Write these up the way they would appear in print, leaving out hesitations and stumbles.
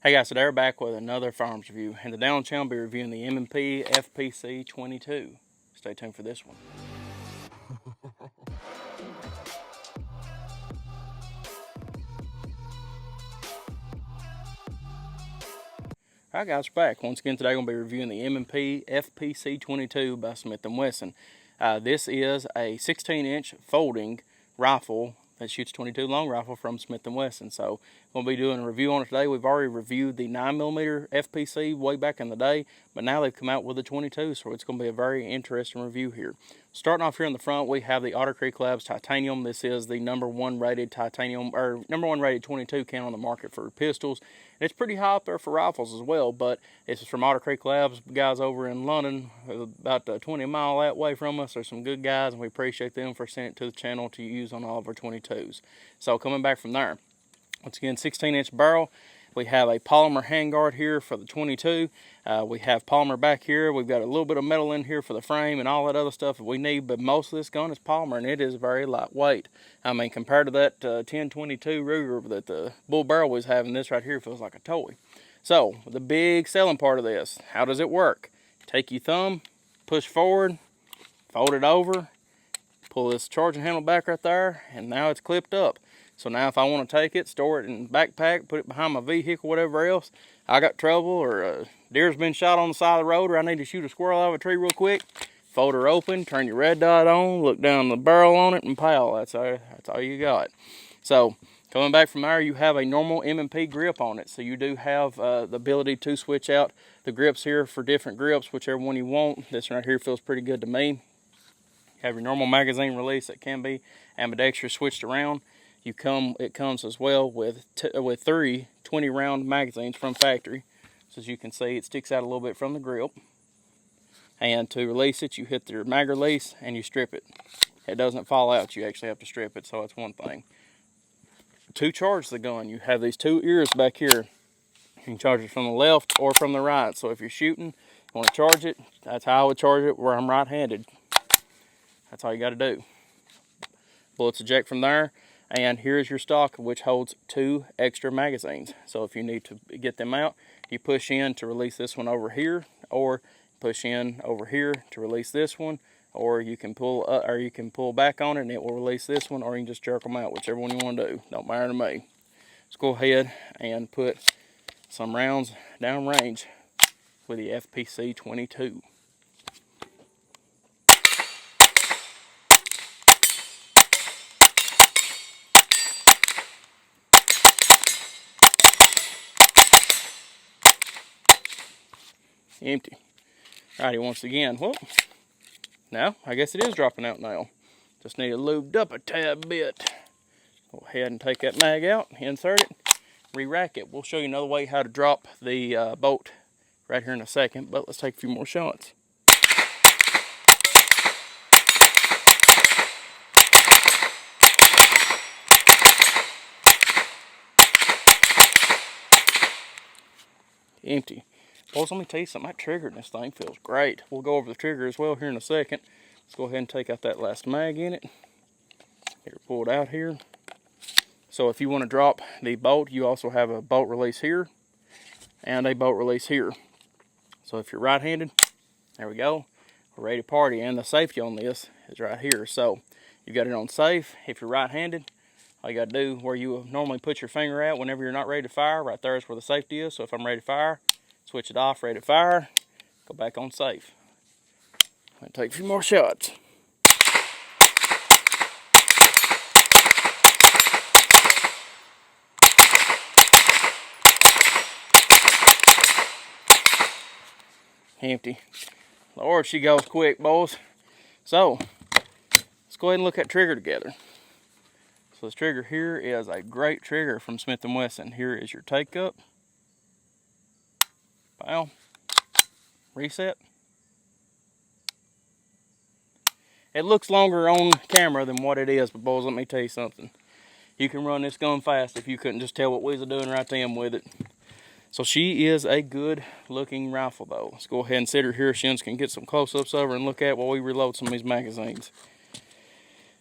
Hey guys, today we're back with another firearms review, and today on the channel I'll be reviewing the M&P FPC 22. Stay tuned for this one. Alright guys, we're back. Once again today I'm going to be reviewing the M&P FPC 22 by Smith and Wesson. This is a 16-inch folding rifle that shoots 22 long rifle from Smith and Wesson. So we'll be doing a review on it today. We've already reviewed the 9mm FPC way back in the day, but now they've come out with the 22, so it's going to be a very interesting review here. Starting off here in the front, we have the Otter Creek Labs Titanium. This is the #1 rated titanium, or #1 rated 22 count on the market for pistols. It's pretty high up there for rifles as well, but it's from Otter Creek Labs, guys over in London, about 20 mile that way from us. They're some good guys, and we appreciate them for sending it to the channel to use on all of our 22s. So coming back from there, once again, 16-inch barrel. We have a polymer handguard here for the 22. We have polymer back here. We've got a little bit of metal in here for the frame and all that other stuff that we need, but most of this gun is polymer, and it is very lightweight. I mean, compared to that 1022 Ruger that the bull barrel was having, this right here feels like a toy. So, the big selling part of this, how does it work? Take your thumb, push forward, fold it over, pull this charging handle back right there, and now it's clipped up. So now if I want to take it, store it in the backpack, put it behind my vehicle, whatever else, I got trouble, or a deer's been shot on the side of the road, or I need to shoot a squirrel out of a tree real quick, fold her open, turn your red dot on, look down the barrel on it, and pow, that's all you got. So coming back from there, you have a normal M&P grip on it. So you do have the ability to switch out the grips here for different grips, whichever one you want. This one right here feels pretty good to me. You have your normal magazine release that can be ambidextrous switched around. It comes as well with three 20-round magazines from factory. So as you can see, it sticks out a little bit from the grip. And to release it, you hit your mag release and you strip it. It doesn't fall out, you actually have to strip it, so that's one thing. To charge the gun, you have these two ears back here. You can charge it from the left or from the right. So if you're shooting, you want to charge it, that's how I would charge it where I'm right-handed. That's all you got to do. Bullets eject from there. And here's your stock, which holds 2 extra magazines. So if you need to get them out, you push in to release this one over here, or push in over here to release this one, or you can pull back on it and it will release this one, or you can just jerk them out, whichever one you want to do. Don't matter to me. Let's go ahead and put some rounds down range with the FPC 22. Empty. Alrighty, once again, well, now I guess it is dropping out now. Just need it lubed up a tad bit. Go ahead and take that mag out, insert it, re-rack it. We'll show you another way how to drop the bolt right here in a second, but let's take a few more shots. Empty. Boys, let me tell you something, that trigger in this thing feels great. We'll go over the trigger as well here in a second. Let's go ahead and take out that last mag in it. Get it pulled out here. So if you want to drop the bolt, you also have a bolt release here and a bolt release here. So if you're right-handed, there we go, we're ready to party. And the safety on this is right here. So you got it on safe. If you're right-handed, all you got to do where you normally put your finger at whenever you're not ready to fire, right there is where the safety is. So if I'm ready to fire, switch it off, ready to fire, go back on safe. I'm going to take a few more shots. Empty. Lord, she goes quick, boys. So, let's go ahead and look at trigger together. So this trigger here is a great trigger from Smith and Wesson. Here is your take up. Pow. Reset. It looks longer on camera than what it is, but boys, let me tell you something. You can run this gun fast if you couldn't just tell what we was doing right then with it. So she is a good looking rifle though. Let's go ahead and sit her here. Shins can get some close-ups of her and look at while we reload some of these magazines.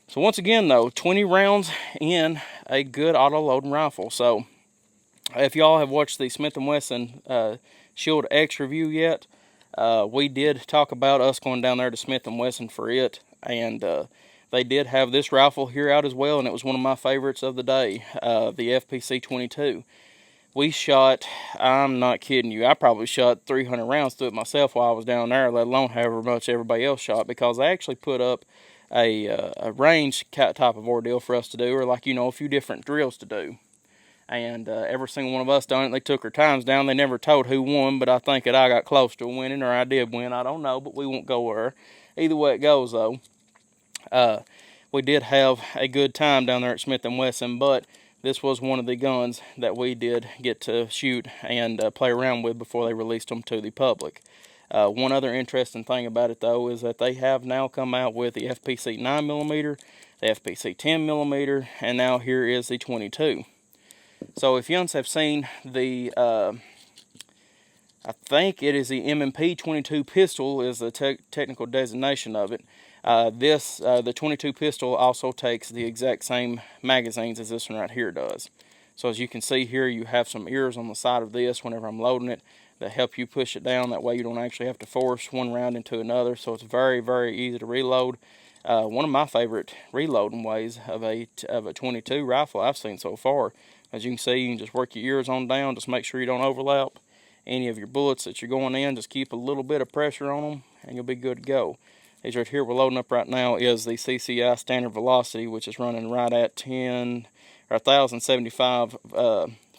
So once again though, 20 rounds in a good auto loading rifle. So If y'all have watched the Smith and Wesson Shield X review yet, we did talk about us going down there to Smith and Wesson for it, and they did have this rifle here out as well, and it was one of my favorites of the day, the FPC 22. We shot, I'm not kidding you, I probably shot 300 rounds through it myself while I was down there, let alone however much everybody else shot, because they actually put up a range type of ordeal for us to do, or like, you know, a few different drills to do. And every single one of us done it. They took our times down. They never told who won, but I think that I got close to winning, or I did win. I don't know, but we won't go there. Either way it goes, though, we did have a good time down there at Smith and Wesson, but this was one of the guns that we did get to shoot and play around with before they released them to the public. One other interesting thing about it, though, is that they have now come out with the FPC 9mm, the FPC 10mm, and now here is the 22. So if you have seen the, I think it is the M&P 22 pistol is the technical designation of it. The 22 pistol also takes the exact same magazines as this one right here does. So as you can see here, you have some ears on the side of this whenever I'm loading it that help you push it down. That way you don't actually have to force one round into another. So it's very, very easy to reload. One of my favorite reloading ways of a 22 rifle I've seen so far. As you can see, you can just work your ears on down, just make sure you don't overlap any of your bullets that you're going in. Just keep a little bit of pressure on them and you'll be good to go. These right here we're loading up right now is the CCI standard velocity, which is running right at 1,075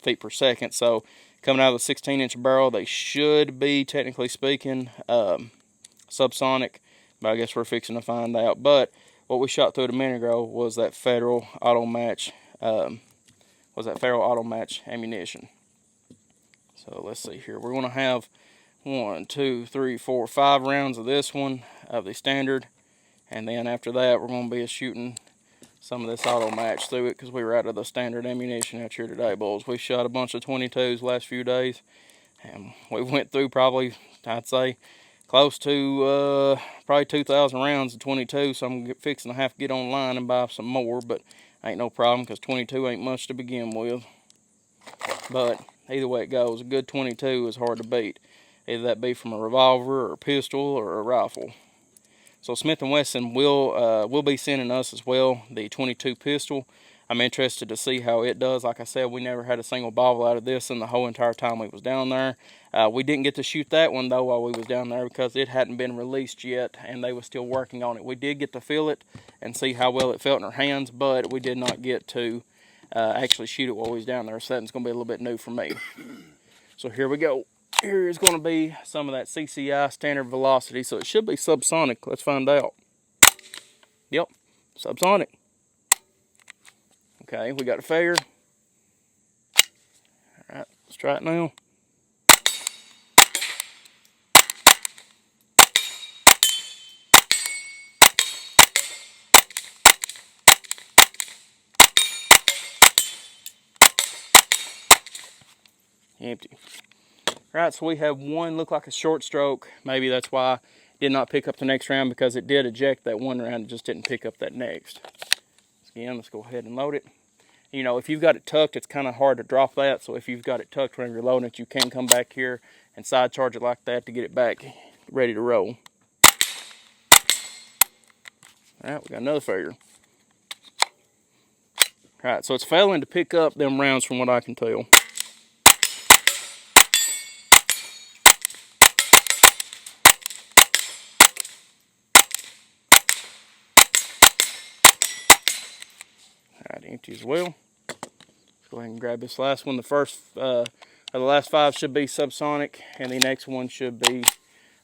feet per second. So coming out of the 16-inch barrel, they should be, technically speaking, subsonic, but I guess we're fixing to find out. But what we shot through it a minute ago was that Federal auto match ammunition. So let's see here. We're going to have 1, 2, 3, 4, 5 rounds of this one, of the standard, and then after that we're going to be shooting some of this auto match through it, because we were out of the standard ammunition out here today, boys. We shot a bunch of 22s last few days, and we went through probably, I'd say, close to probably 2,000 rounds of 22, so I'm fixing to have to get online and buy some more, but ain't no problem, because 22 ain't much to begin with. But either way it goes, a good 22 is hard to beat, either that be from a revolver or a pistol or a rifle. So Smith & Wesson will be sending us as well the 22 pistol. I'm interested to see how it does. Like I said, we never had a single bobble out of this in the whole entire time we was down there. We didn't get to shoot that one though while we was down there, because it hadn't been released yet and they were still working on it. We did get to feel it and see how well it felt in our hands, but we did not get to actually shoot it while we was down there. So that's going to be a little bit new for me. So here we go. Here is going to be some of that CCI standard velocity, so it should be subsonic. Let's find out. Yep, subsonic. Okay, we got a failure. All right, let's try it now. Empty. Right, so we have one look like a short stroke. Maybe that's why I did not pick up the next round, because it did eject that one round. It just didn't pick up that next. Again, let's go ahead and load it. You know, if you've got it tucked, it's kind of hard to drop that. So if you've got it tucked when you're loading it, you can come back here and side charge it like that to get it back ready to roll. All right, we got another failure. All right, so it's failing to pick up them rounds from what I can tell. Alright, empty as well. Let's go ahead and grab this last one. The last 5 should be subsonic, and the next one should be,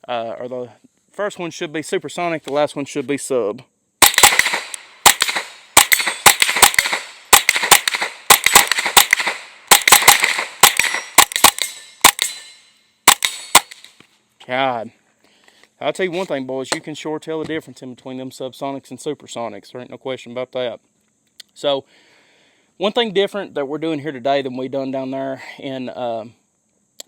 or the first one should be supersonic, the last one should be sub. God. I'll tell you one thing, boys, you can sure tell the difference in between them subsonics and supersonics. There ain't no question about that. So, one thing different that we're doing here today than we done down there in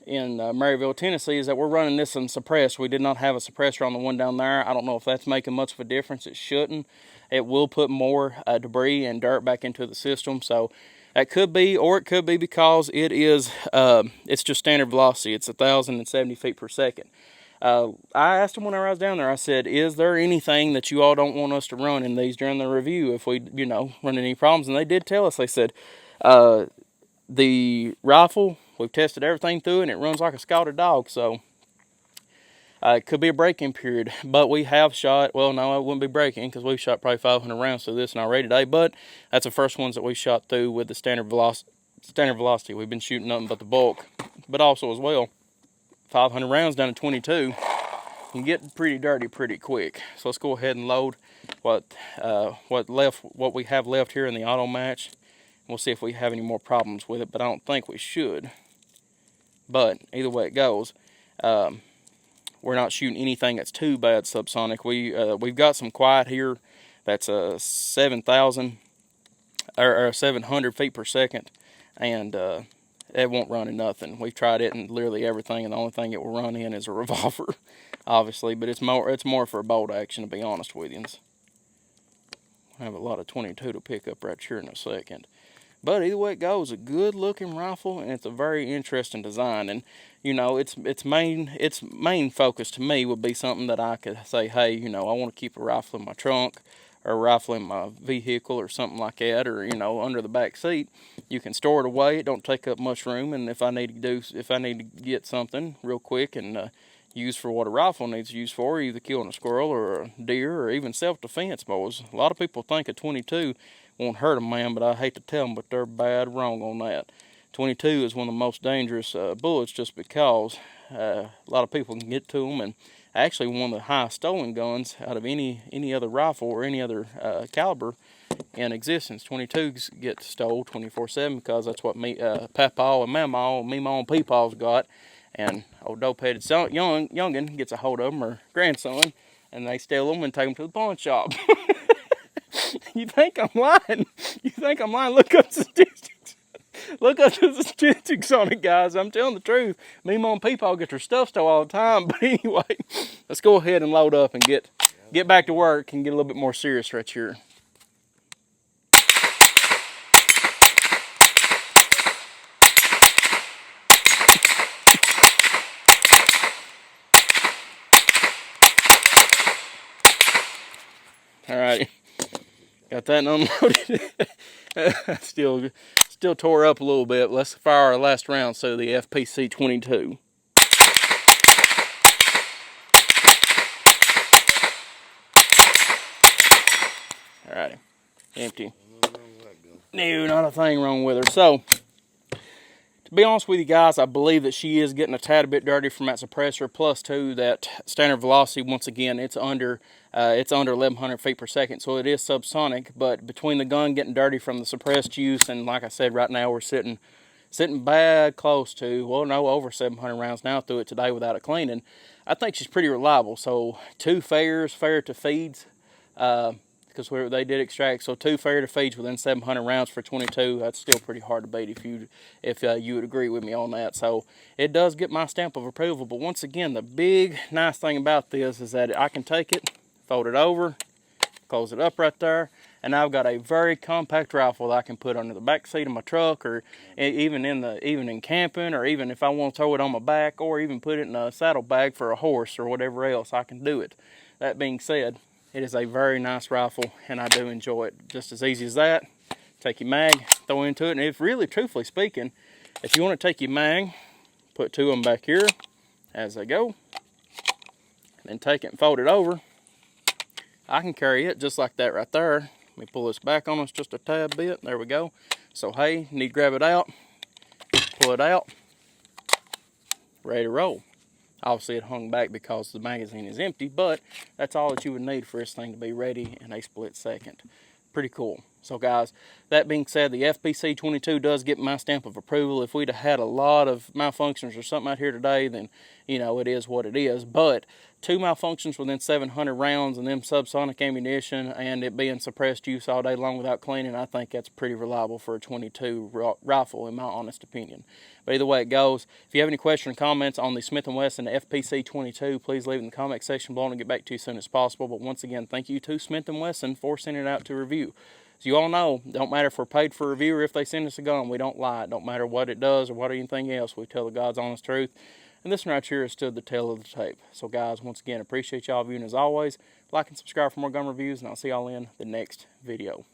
Maryville, Tennessee, is that we're running this unsuppressed. We did not have a suppressor on the one down there. I don't know if that's making much of a difference. It shouldn't. It will put more debris and dirt back into the system. So That could be, or it could be because it is, it's just standard velocity. It's 1,070 feet per second. I asked them whenever I was down there, I said, is there anything that you all don't want us to run in these during the review if we, run any problems? And they did tell us. They said, the rifle, we've tested everything through it, and it runs like a scalded dog. So it could be a break-in period, but we have shot, well, no, it wouldn't be break-in because we've shot probably 500 rounds through this already today, but that's the first ones that we shot through with the standard velocity. We've been shooting nothing but the bulk, but also as well, 500 rounds down to 22 can get pretty dirty pretty quick. So let's go ahead and load what we have left here in the auto match. We'll see if we have any more problems with it, but I don't think we should. But either way it goes, we're not shooting anything that's too bad subsonic. We've got some quiet here that's 7,000 or 700 feet per second, and it won't run in nothing. We've tried it in literally everything, and the only thing it will run in is a revolver, obviously. But it's more for a bolt action, to be honest with you. I have a lot of 22 to pick up right here in a second. But either way it goes, a good looking rifle, and it's a very interesting design. And its main focus to me would be something that I could say, hey, I want to keep a rifle in my trunk, or a rifle in my vehicle, or something like that, or under the back seat. You can store it away; it don't take up much room. And if I need to get something real quick and use for what a rifle needs to use for, either killing a squirrel or a deer, or even self-defense, boys. A lot of people think a 22 won't hurt a man, but I hate to tell them, but they're bad wrong on that. 22 is one of the most dangerous bullets, just because a lot of people can get to them, and actually one of the highest stolen guns out of any other rifle or any other caliber in existence. 22s get stole 24/7 because that's what Papaw and Mamaw and Meemaw and Peepaw's got, and old dope-headed youngin gets a hold of them, or grandson, and they steal them and take them to the pawn shop. You think I'm lying? Look up statistics. Look up the statistics on it, guys. I'm telling the truth. Me, Mom, and Peepaw get their stuff stolen all the time. But anyway, let's go ahead and load up and get back to work and get a little bit more serious right here. All right. Got that unloaded. Still tore up a little bit. Let's fire our last round. So the FPC 22. Alrighty, empty. No, not a thing wrong with her. So, to be honest with you guys, I believe that she is getting a tad bit dirty from that suppressor. Plus, too, that standard velocity. Once again, it's under 1,100 feet per second, so it is subsonic. But between the gun getting dirty from the suppressed use, and like I said, right now we're sitting bad close to, well, no, over 700 rounds now through it today without it cleaning. I think she's pretty reliable. So 2 fair to feeds, because they did extract. So 2 fair to feeds within 700 rounds for 22. That's still pretty hard to beat if you would agree with me on that. So it does get my stamp of approval. But once again, the big nice thing about this is that I can take it, fold it over, close it up right there, and I've got a very compact rifle that I can put under the back seat of my truck, or even in camping, or even if I want to throw it on my back, or even put it in a saddle bag for a horse or whatever else, I can do it. That being said, it is a very nice rifle, and I do enjoy it. Just as easy as that. Take your mag, throw into it, and if really, truthfully speaking, if you want to take your mag, put 2 of them back here as they go, and then take it and fold it over. I can carry it just like that right there. Let me pull this back on us just a tad bit. There we go. So, hey, need to grab it out, pull it out, ready to roll. Obviously, it hung back because the magazine is empty, but that's all that you would need for this thing to be ready in a split second. Pretty cool. So, guys, that being said, the FPC 22 does get my stamp of approval. If we'd have had a lot of malfunctions or something out here today, then, it is what it is. But 2 malfunctions within 700 rounds, and them subsonic ammunition, and it being suppressed use all day long without cleaning, I think that's pretty reliable for a 22 rifle, in my honest opinion. But either way it goes, if you have any questions or comments on the Smith and Wesson FPC 22, please leave it in the comment section below, and I'll get back to you as soon as possible. But once again, thank you to Smith and Wesson for sending it out to review. As you all know, don't matter if we're paid for a review or if they send us a gun, we don't lie. It don't matter what it does or what anything else. We tell the God's honest truth. And this one right here has stood the tale of the tape. So guys, once again, appreciate y'all viewing as always. Like and subscribe for more gun reviews, and I'll see y'all in the next video.